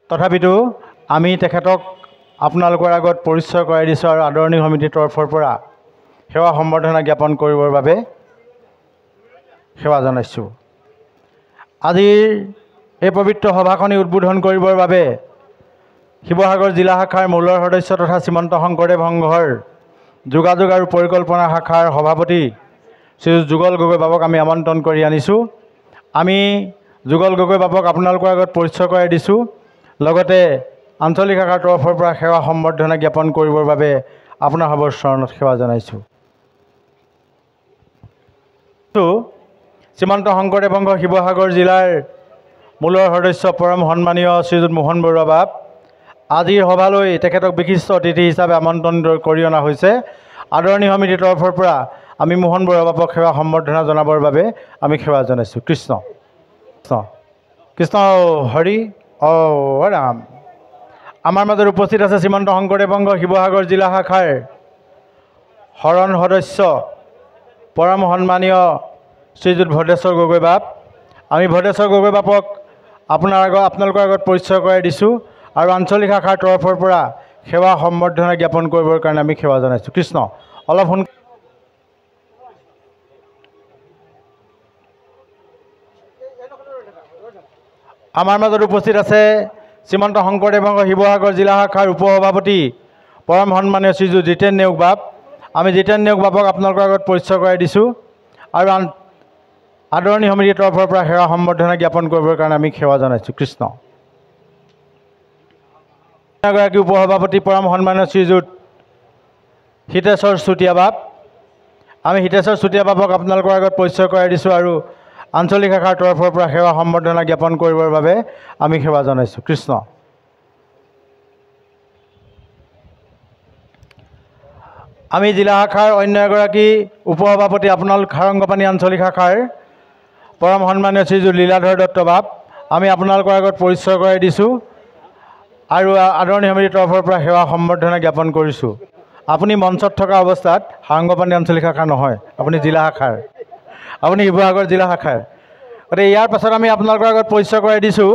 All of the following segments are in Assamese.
তথাপিতো আমি তেখেতক আপোনালোকৰ আগত পৰিচয় কৰাই দিছোঁ আৰু আদৰণি সমিতিৰ তৰফৰ পৰা সেৱা সম্বৰ্ধনা জ্ঞাপন কৰিবৰ বাবে সেৱা জনাইছোঁ। আজিৰ এই পবিত্ৰ সভাখনি উদ্বোধন কৰিবৰ বাবে শিৱসাগৰ জিলা শাখাৰ মূলৰ সদস্য তথা শ্ৰীমন্ত শংকৰদেৱ সংঘৰ যোগাযোগ আৰু পৰিকল্পনা শাখাৰ সভাপতি শ্ৰী যুগল গগৈ বাবুক আমি আমন্ত্ৰণ কৰি আনিছোঁ। আমি যুগল গগৈ বাবুক আপোনালোকৰ আগত পৰিচয় কৰাই দিছোঁ, লগতে আঞ্চলিক শাখাৰ তৰফৰ পৰা সেৱা সম্বৰ্ধনা জ্ঞাপন কৰিবৰ বাবে আপোনাৰ সবৰ চৰণত সেৱা জনাইছোঁ। শ্ৰীমন্ত শংকৰদেৱ সংঘ শিৱসাগৰ জিলাৰ মূলৰ সদস্য পৰম সন্মানীয় শ্ৰীযুত মোহন বৰুৱা বাপ, আজিৰ সভালৈ তেখেতক বিশিষ্ট অতিথি হিচাপে আমন্ত্ৰণ কৰি অনা হৈছে। আদৰণি সমিতিৰ তৰফৰ পৰা আমি মোহন বৰুৱা বাপক সেৱা সম্বৰ্ধনা জনাবৰ বাবে আমি সেৱা জনাইছোঁ। কৃষ্ণ কৃষ্ণ কৃষ্ণ হৰি ৰাম। আমাৰ মাজত উপস্থিত আছে শ্ৰীমন্ত শংকৰদেৱ সংঘ শিৱসাগৰ জিলা শাখাৰ শৰণ সদস্য পৰম সন্মানীয় শ্ৰীযুত ভদ্ৰেশ্বৰ গগৈ বাপ। আমি ভদ্ৰেশ্বৰ গগৈ বাপক আপোনালোকৰ আগত পৰিচয় কৰাই দিছোঁ আৰু আঞ্চলিক শাখাৰ তৰফৰ পৰা সেৱা সম্বৰ্ধনা জ্ঞাপন কৰিবৰ কাৰণে আমি সেৱা জনাইছোঁ। কৃষ্ণ অলপ আমাৰ মাজত উপস্থিত আছে শ্ৰীমন্ত শংকৰদেৱ সংঘ শিৱসাগৰ জিলা শাখাৰ উপসভাপতি পৰম সন্মানীয় শ্ৰীযুত জিতেন নেওগ বাপ। আমি জিতেন নেওগ বাপক আপোনালোকৰ আগত পৰিচয় কৰাই দিছোঁ আৰু আদৰণি সমিতিৰ তৰফৰ পৰা সেৱা সম্বৰ্ধনা জ্ঞাপন কৰিবৰ কাৰণে আমি সেৱা জনাইছোঁ। কৃষ্ণ এগৰাকী উপসভাপতি পৰম সন্মানীয় শ্ৰীযুত হিতেশ্বৰ চুতীয়া বাপ। আমি হিতেশ্বৰ চুতীয়া বাপক আপোনালোকৰ আগত পৰিচয় কৰাই দিছোঁ আৰু আঞ্চলিক শাখাৰ তৰফৰ পৰা সেৱা সম্বৰ্ধনা জ্ঞাপন কৰিবৰ বাবে আমি সেৱা জনাইছোঁ। কৃষ্ণ আমি জিলা শাখাৰ অন্য এগৰাকী উপসভাপতি আপোনালোক সাৰংগপানী আঞ্চলিক শাখাৰ পৰম সন্মানীয় শ্ৰীযুত লীলাধৰ দত্ত বাপ। আমি আপোনালোকৰ আগত পৰিচয় কৰাই দিছোঁ আৰু আদৰণি সমিতিৰ তৰফৰ পৰা সেৱা সম্বৰ্ধনা জ্ঞাপন কৰিছোঁ। আপুনি মঞ্চত থকা অৱস্থাত সাৰংগপানী আঞ্চলিক শাখা নহয়, আপুনি জিলা শাখাৰ, আপুনি শিৱসাগৰ জিলা শাখাৰ। গতিকে ইয়াৰ পাছত আমি আপোনালোকৰ আগত পৰিচয় কৰাই দিছোঁ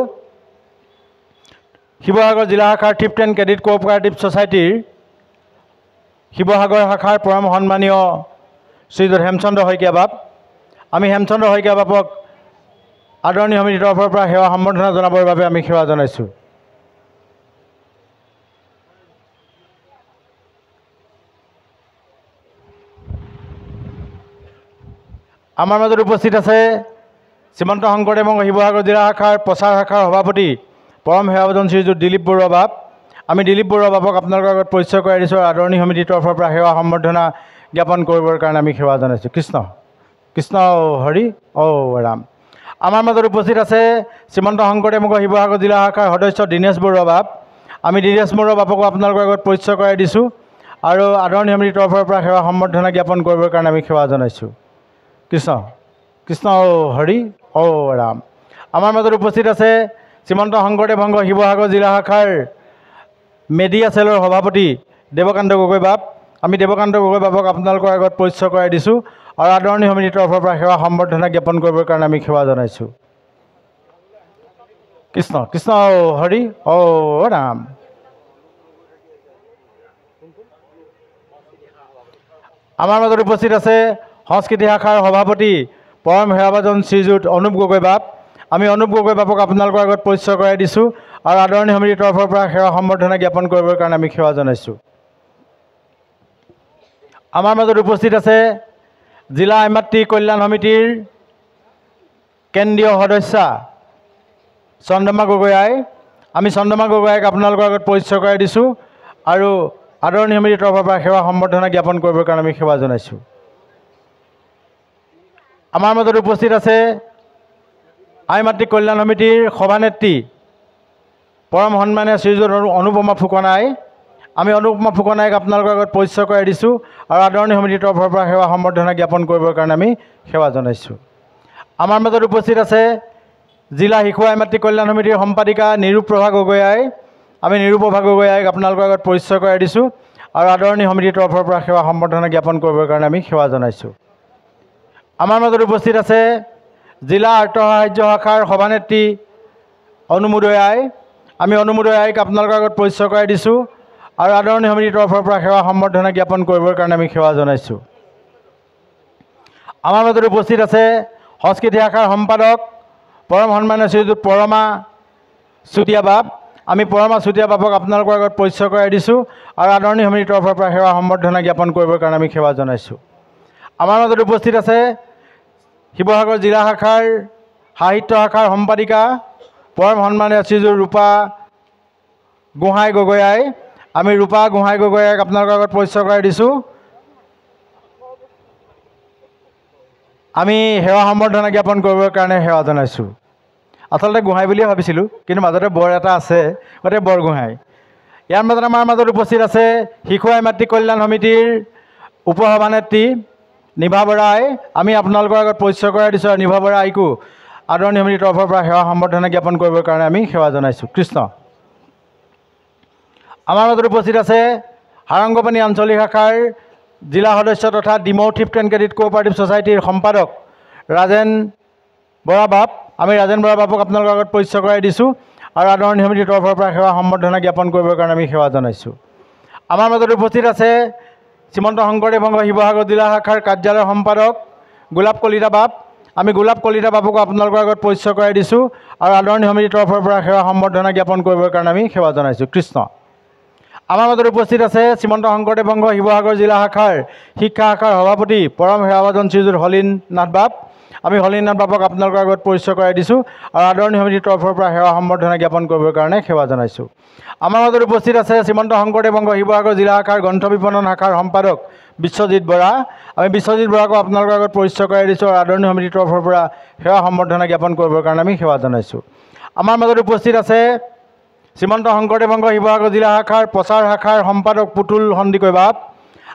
শিৱসাগৰ জিলা শাখাৰ থিফ্ট এণ্ড ক্ৰেডিট কোঅপাৰেটিভ ছ'চাইটিৰ শিৱসাগৰ শাখাৰ পৰম সন্মানীয় শ্ৰীযুত হেমচন্দ্ৰ শইকীয়া বাপ। আমি হেমচন্দ্ৰ শইকীয়া বাপক আদৰণি সমিতিৰ তৰফৰ পৰা সেৱা সম্বৰ্ধনা জনাবৰ বাবে আমি সেৱা জনাইছোঁ। আমাৰ মাজত উপস্থিত আছে শ্ৰীমন্ত শংকৰদেৱ সংঘ শিৱসাগৰ জিলা শাখাৰ প্ৰচাৰ শাখাৰ সভাপতি পৰম সেৱাভাজন শ্ৰীযুত দিলীপ বৰুৱা বাপ। আমি দিলীপ বৰুৱা বাপক আপোনালোকৰ আগত পৰিচয় কৰাই দিছোঁ আৰু আদৰণি সমিতিৰ তৰফৰ পৰা সেৱা সম্বৰ্ধনা জ্ঞাপন কৰিবৰ কাৰণে আমি সেৱা জনাইছোঁ। কৃষ্ণ কৃষ্ণ হৰি ৰাম। আমাৰ মাজত উপস্থিত আছে শ্ৰীমন্ত শংকৰদেৱ সংঘ শিৱসাগৰ জিলা শাখাৰ সদস্য দীনেশ বৰুৱা বাপ। আমি দীনেশ বৰুৱা বাপকো আপোনালোকৰ আগত পৰিচয় কৰাই দিছোঁ আৰু আদৰণি সমিতিৰ তৰফৰ পৰা সেৱা সম্বৰ্ধনা জ্ঞাপন কৰিবৰ কাৰণে আমি সেৱা জনাইছোঁ। কৃষ্ণ কৃষ্ণ হৰি ৰাম। আমাৰ মাজত উপস্থিত আছে শ্ৰীমন্ত শংকৰদেৱ সংঘ শিৱসাগৰ জিলা শাখাৰ মেডিয়া চেলৰ সভাপতি দেৱকান্ত গগৈ বাপ। আমি দেৱকান্ত গগৈ বাপক আপোনালোকৰ আগত পৰিচয় কৰাই দিছোঁ আৰু আদৰণি সমিতিৰ তৰফৰ পৰা সেৱা সম্বৰ্ধনা জ্ঞাপন কৰিবৰ কাৰণে আমি সেৱা জনাইছোঁ। কৃষ্ণ কৃষ্ণ হৰি ৰাম। আমাৰ মাজত উপস্থিত আছে সংস্কৃতি শাখাৰ সভাপতি পৰম সেৱাভাজন শ্ৰীযুত অনুপ গগৈ বাপ। আমি অনুপ গগৈ বাপক আপোনালোকৰ আগত পৰিচয় কৰাই দিছোঁ আৰু আদৰণি সমিতিৰ তৰফৰ পৰা সেৱা সম্বৰ্ধনা জ্ঞাপন কৰিবৰ কাৰণে আমি সেৱা জনাইছোঁ। আমাৰ মাজত উপস্থিত আছে জিলা আই মাতৃ কল্যাণ সমিতিৰ কেন্দ্ৰীয় সদস্যা চন্দ্ৰমা গগৈ আই। আমি চন্দ্ৰমা গগৈ আইক আপোনালোকৰ আগত পৰিচয় কৰাই দিছোঁ আৰু আদৰণি সমিতিৰ তৰফৰ পৰা সেৱা সম্বৰ্ধনা জ্ঞাপন কৰিবৰ কাৰণে আমি সেৱা জনাইছোঁ। আমাৰ মাজত উপস্থিত আছে আই মাতৃ কল্যাণ সমিতিৰ সভানেত্ৰী পৰম সন্মানীয় শ্ৰীযুত অনুপমা ফুকন আই। আমি অনুপমা ফুকন আইক আপোনালোকৰ আগত পৰিচয় কৰাই দিছোঁ আৰু আদৰণি সমিতিৰ তৰফৰ পৰা সেৱা সম্বৰ্ধনা জ্ঞাপন কৰিবৰ কাৰণে আমি সেৱা জনাইছোঁ। আমাৰ মাজত উপস্থিত আছে জিলা শিশু আই মাতৃ কল্যাণ সমিতিৰ সম্পাদিকা নিৰূপপ্ৰভা গগৈ আই। আমি নিৰূপপ্ৰভা গগৈ আইক আপোনালোকৰ আগত পৰিচয় কৰাই দিছোঁ আৰু আদৰণি সমিতিৰ তৰফৰ পৰা সেৱা সম্বৰ্ধনা জ্ঞাপন কৰিবৰ কাৰণে আমি সেৱা জনাইছোঁ। আমাৰ মাজত উপস্থিত আছে জিলা আৰ্থ সাহায্য শাখাৰ সভানেত্ৰী অনুমোদয় আই। আমি অনুমোদন আইক আপোনালোকৰ আগত পৰিচয় কৰাই দিছোঁ আৰু আদৰণীয় সমিতিৰ তৰফৰ পৰা সেৱা সম্বৰ্ধনা জ্ঞাপন কৰিবৰ কাৰণে আমি সেৱা জনাইছোঁ। আমাৰ মাজত উপস্থিত আছে সংস্কৃতি শাখাৰ সম্পাদক পৰম সন্মানীয় শ্ৰীযুত পৰমা চুতীয়া বাপ। আমি পৰমা চুতীয়া বাপক আপোনালোকৰ আগত পৰিচয় কৰাই দিছোঁ আৰু আদৰণীয় সমিতিৰ তৰফৰ পৰা সেৱা সম্বৰ্ধনা জ্ঞাপন কৰিবৰ কাৰণে আমি সেৱা জনাইছোঁ। আমাৰ মাজত উপস্থিত আছে শিৱসাগৰ জিলা শাখাৰ সাহিত্য শাখাৰ সম্পাদিকা পৰম সন্মানীয় শ্ৰীযুত ৰূপা গোহাঁই গগৈয়াই। আমি ৰূপা গোহাঁই গগৈয়াক আপোনালোকৰ আগত পৰিচয় কৰাই দিছোঁ। আমি সেৱা সম্বৰ্ধনা জ্ঞাপন কৰিবৰ কাৰণে সেৱা জনাইছোঁ। আচলতে গোহাঁই বুলিয়ে ভাবিছিলোঁ, কিন্তু মাজতে বৰ এটা আছে, গতিকে বৰগোহাঁই। ইয়াৰ মাজত আমাৰ মাজত উপস্থিত আছে শিশু আই মাতৃ কল্যাণ সমিতিৰ উপসভানেত্ৰী নিভা বৰাই। আমি আপোনালোকৰ আগত পৰিচয় কৰাই দিছোঁ আৰু নিভা বৰা আইকো আদৰণীয় সমিতিৰ তৰফৰ পৰা সেৱা সম্বৰ্ধনা জ্ঞাপন কৰিবৰ কাৰণে আমি সেৱা জনাইছোঁ। কৃষ্ণ। আমাৰ মাজত উপস্থিত আছে সাৰংগপানী আঞ্চলিক শাখাৰ জিলা সদস্য তথা Demow thrift and credit cooperative ছ'চাইটিৰ সম্পাদক ৰাজেন বৰা বাপ। আমি ৰাজেন বৰা বাপক আপোনালোকৰ আগত পৰিচয় কৰাই দিছোঁ আৰু আদৰণীয় সমিতিৰ তৰফৰ পৰা সেৱা সম্বৰ্ধনা জ্ঞাপন কৰিবৰ কাৰণে আমি সেৱা জনাইছোঁ। আমাৰ মাজত উপস্থিত আছে শ্ৰীমন্ত শংকৰদেৱ সংঘ শিৱসাগৰ জিলা শাখাৰ কাৰ্যালয়ৰ সম্পাদক গোলাপ কলিতা বাপ। আমি গোলাপ কলিতা বাপকো আপোনালোকৰ আগত পৰিচয় কৰাই দিছোঁ আৰু আদৰণীয় সমিতিৰ তৰফৰ পৰা সেৱা সম্বৰ্ধনা জ্ঞাপন কৰিবৰ কাৰণে আমি সেৱা জনাইছোঁ। কৃষ্ণ। আমাৰ মাজত উপস্থিত আছে শ্ৰীমন্ত শংকৰদেৱ সংঘ শিৱসাগৰ জিলা শাখাৰ শিক্ষা শাখাৰ সভাপতি পৰম সেৱাভাজন শ্ৰীযুত হলীন নাথ বাপ। আমি হলীন নাথ বাপক আপোনালোকৰ আগত পৰিচয় কৰাই দিছোঁ আৰু আদৰণীয় সমিতিৰ তৰফৰ পৰা সেৱা সম্বৰ্ধনা জ্ঞাপন কৰিবৰ কাৰণে সেৱা জনাইছোঁ। আমাৰ মাজত উপস্থিত আছে শ্ৰীমন্ত শংকৰদেৱ সংঘ শিৱসাগৰ জিলা শাখাৰ গ্ৰন্থ বিপণন শাখাৰ সম্পাদক বিশ্বজিৎ বৰা। আমি বিশ্বজিৎ বৰাকো আপোনালোকৰ আগত পৰিচয় কৰাই দিছোঁ আৰু আদৰণীয় সমিতিৰ তৰফৰ পৰা সেৱা সম্বৰ্ধনা জ্ঞাপন কৰিবৰ কাৰণে আমি সেৱা জনাইছোঁ। আমাৰ মাজত উপস্থিত আছে শ্ৰীমন্ত শংকৰদেৱ সংঘ শিৱসাগৰ জিলা শাখাৰ প্ৰচাৰ শাখাৰ সম্পাদক পুতুল সন্দিকৈ বাপ।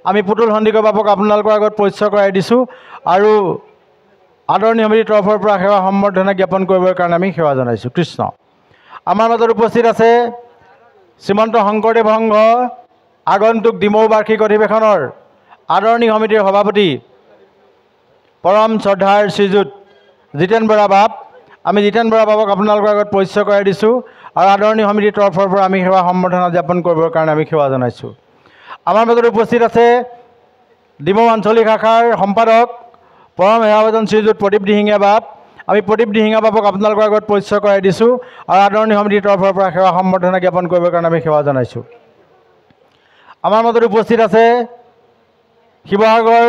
আমি পুতুল সন্দিকৈ বাপক আপোনালোকৰ আগত পৰিচয় কৰাই দিছোঁ আৰু আদৰণীয় সমিতিৰ তৰফৰ পৰা সেৱা সম্বৰ্ধনা জ্ঞাপন কৰিবৰ কাৰণে আমি সেৱা জনাইছোঁ। কৃষ্ণ। আমাৰ মাজত উপস্থিত আছে শ্ৰীমন্ত শংকৰদেৱ সংঘ আগন্তুক ডিমৌ বাৰ্ষিক অধিৱেশনৰ আদৰণী সমিতিৰ সভাপতি পৰম শ্ৰদ্ধাৰ শ্ৰীযুত জিতেন বৰা বাপ। আমি জিতেন বৰা বাপক আপোনালোকৰ আগত পৰিচয় কৰাই দিছোঁ আৰু আদৰণী সমিতিৰ তৰফৰ পৰা আমি সেৱা সম্বৰ্ধনা জ্ঞাপন কৰিবৰ কাৰণে আমি সেৱা জনাইছোঁ। আমাৰ মাজত উপস্থিত আছে ডিমৌ আঞ্চলিক শাখাৰ সম্পাদক পৰম সেৱাভাজন শ্ৰীযুত প্ৰদীপ দিহিঙীয়া বাপ। আমি প্ৰদীপ দিহিঙীয়া বাপক আপোনালোকৰ আগত পৰিচয় কৰাই দিছোঁ আৰু আদৰণী সমিতিৰ তৰফৰ পৰা সেৱা সম্বৰ্ধনা জ্ঞাপন কৰিবৰ কাৰণে আমি সেৱা জনাইছোঁ। আমাৰ মাজত উপস্থিত আছে শিৱসাগৰ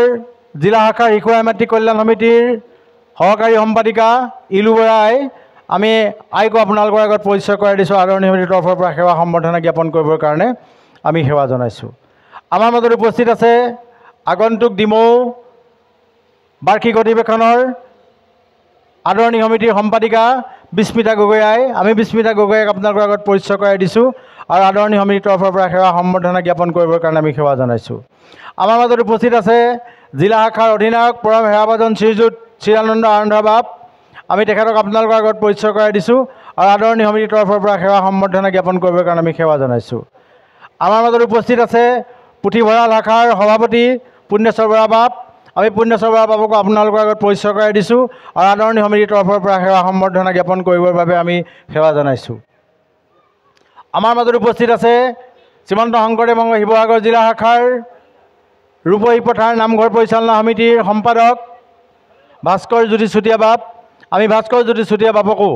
জিলা শাখাৰ শিশু আই মাতৃ কল্যাণ সমিতিৰ সহকাৰী সম্পাদিকা ইলু বৰাই। আমি আইকো আপোনালোকৰ আগত পৰিচয় কৰাই দিছোঁ আদৰণীয় সমিতিৰ তৰফৰ পৰা সেৱা সম্বৰ্ধনা জ্ঞাপন কৰিবৰ কাৰণে আমি সেৱা জনাইছোঁ। আমাৰ মাজত উপস্থিত আছে আগন্তুক ডিমৌ বাৰ্ষিক অধিৱেশনৰ আদৰণী সমিতিৰ সম্পাদিকা বিস্মিতা গগৈয়াই। আমি বিস্মিতা গগৈয়াক আপোনালোকৰ আগত পৰিচয় কৰাই দিছোঁ আৰু আদৰণী সমিতিৰ তৰফৰ পৰা সেৱা সম্বৰ্ধনা জ্ঞাপন কৰিবৰ কাৰণে আমি সেৱা জনাইছোঁ। আমাৰ মাজত উপস্থিত আছে জিলা শাখাৰ অধিনায়ক পৰম সেৱাভাজন শ্ৰীযুত চিৰানন্দ আনন্দা বাপ। আমি তেখেতক আপোনালোকৰ আগত পৰিচয় কৰাই দিছোঁ আৰু আদৰণী সমিতিৰ তৰফৰ পৰা সেৱা সম্বৰ্ধনা জ্ঞাপন কৰিবৰ কাৰণে আমি সেৱা জনাইছোঁ। আমাৰ মাজত উপস্থিত আছে পুথিভঁৰাল শাখাৰ সভাপতি পুণ্যশ্বৰ বৰা বাপ। আমি পুণ্যশ্বৰ বৰা বাবুকো আপোনালোকৰ আগত পৰিচয় কৰাই দিছোঁ আৰু আদৰণী সমিতিৰ তৰফৰ পৰা সেৱা সম্বৰ্ধনা জ্ঞাপন কৰিবৰ বাবে আমি সেৱা জনাইছোঁ। আমাৰ মাজত উপস্থিত আছে শ্ৰীমন্ত শংকৰদেৱ সংঘ শিৱসাগৰ জিলা শাখাৰ ৰূপহী পথাৰ নামঘৰ পৰিচালনা সমিতিৰ সম্পাদক ভাস্কৰ জ্যোতি চুতীয়া বাপ। আমি ভাস্কৰ জ্যোতি চুতীয়া বাপকো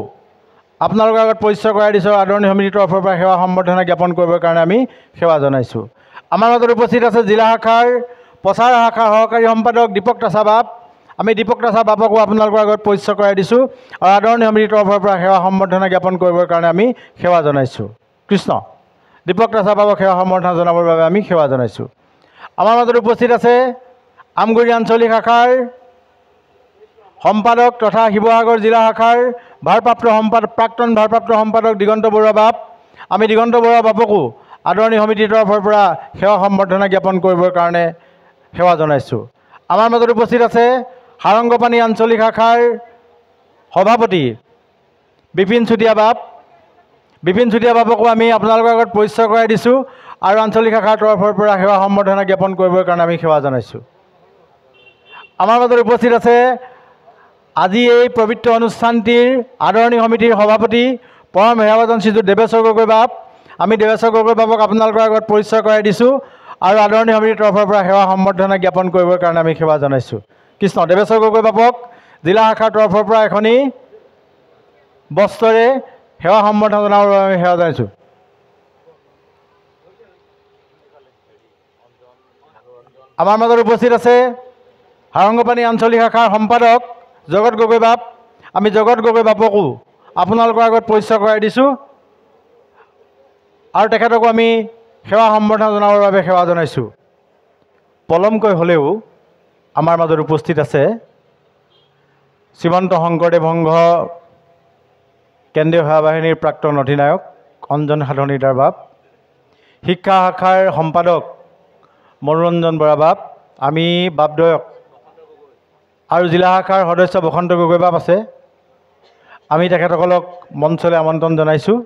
আপোনালোকৰ আগত পৰিচয় কৰাই দিছোঁ আদৰণী সমিতিৰ তৰফৰ পৰা সেৱা সম্বৰ্ধনা জ্ঞাপন কৰিবৰ কাৰণে আমি সেৱা জনাইছোঁ। আমাৰ মাজত উপস্থিত আছে জিলা শাখাৰ প্ৰচাৰ শাখাৰ সহকাৰী সম্পাদক দীপক তাছা বাপ। আমি দীপক তাছা বাপকো আপোনালোকৰ আগত পৰিচয় কৰাই দিছোঁ আৰু আদৰণী সমিতিৰ তৰফৰ পৰা সেৱা সম্বৰ্ধনা জ্ঞাপন কৰিবৰ কাৰণে আমি সেৱা জনাইছোঁ। কৃষ্ণ। দীপক তাছা বাপক সেৱা সম্বৰ্ধনা জনাবৰ বাবে আমি সেৱা জনাইছোঁ। আমাৰ মাজত উপস্থিত আছে আমগুৰি আঞ্চলিক শাখাৰ সম্পাদক তথা শিৱসাগৰ জিলা শাখাৰ প্ৰাক্তন ভাৰপ্ৰাপ্ত সম্পাদক দিগন্ত বৰুৱা বাপ। আমি দিগন্ত বৰুৱা বাপকো আদৰণী সমিতিৰ তৰফৰ পৰা সেৱা সম্বৰ্ধনা জ্ঞাপন কৰিবৰ কাৰণে সেৱা জনাইছোঁ। আমাৰ মাজত উপস্থিত আছে সাৰংগপানী আঞ্চলিক শাখাৰ সভাপতি বিপিন চুতীয়া বাপ। বিপিন চুতীয়া বাপকো আমি আপোনালোকৰ আগত পৰিচয় কৰাই দিছোঁ আৰু আঞ্চলিক শাখাৰ তৰফৰ পৰা সেৱা সম্বৰ্ধনা জ্ঞাপন কৰিবৰ কাৰণে আমি সেৱা জনাইছোঁ। আমাৰ মাজত উপস্থিত আছে আজি এই পবিত্ৰ অনুষ্ঠানটিৰ আদৰণী সমিতিৰ সভাপতি পৰম সেৱাজন শ্ৰীযুত দেৱেশ্বৰ গগৈ বাপ, আমি দেৱেশ্বৰ গগৈ বাবক আপোনালোকৰ আগত পৰিচয় কৰাই দিছোঁ আৰু আদৰণি সমিতিৰ তৰফৰ পৰা সেৱা সম্বৰ্ধনা জ্ঞাপন কৰিবৰ কাৰণে আমি সেৱা জনাইছোঁ। কৃষ্ণ। দেৱেশ্বৰ গগৈ বাবক জিলা শাখাৰ তৰফৰ পৰা এখনি বস্ত্ৰৰে সেৱা সম্বৰ্ধনা জনাবৰ বাবে আমি সেৱা জনাইছোঁ। আমাৰ মাজত উপস্থিত আছে সাৰংগপানী আঞ্চলিক শাখাৰ সম্পাদক জগত গগৈ বাপ, আমি জগত গগৈ বাপকো আপোনালোকৰ আগত পৰিচয় কৰাই দিছোঁ আৰু তেখেতকো আমি সেৱা সম্বৰ্ধনা জনাবৰ বাবে সেৱা জনাইছোঁ। পলমকৈ হ'লেও আমাৰ মাজত উপস্থিত আছে শ্ৰীমন্ত শংকৰদেৱ সংঘ কেন্দ্ৰীয় সেৱা বাহিনীৰ প্ৰাক্তন অধিনায়ক অঞ্জন সাধনীদাৰ বাপ, শিক্ষা শাখাৰ সম্পাদক মনোৰঞ্জন বৰা বাপ, আমি বাপদ্বয়ক আৰু জিলা শাখাৰ সদস্য বসন্ত গগৈ বাপ আছে, আমি তেখেতসকলক মঞ্চলৈ আমন্ত্ৰণ জনাইছোঁ।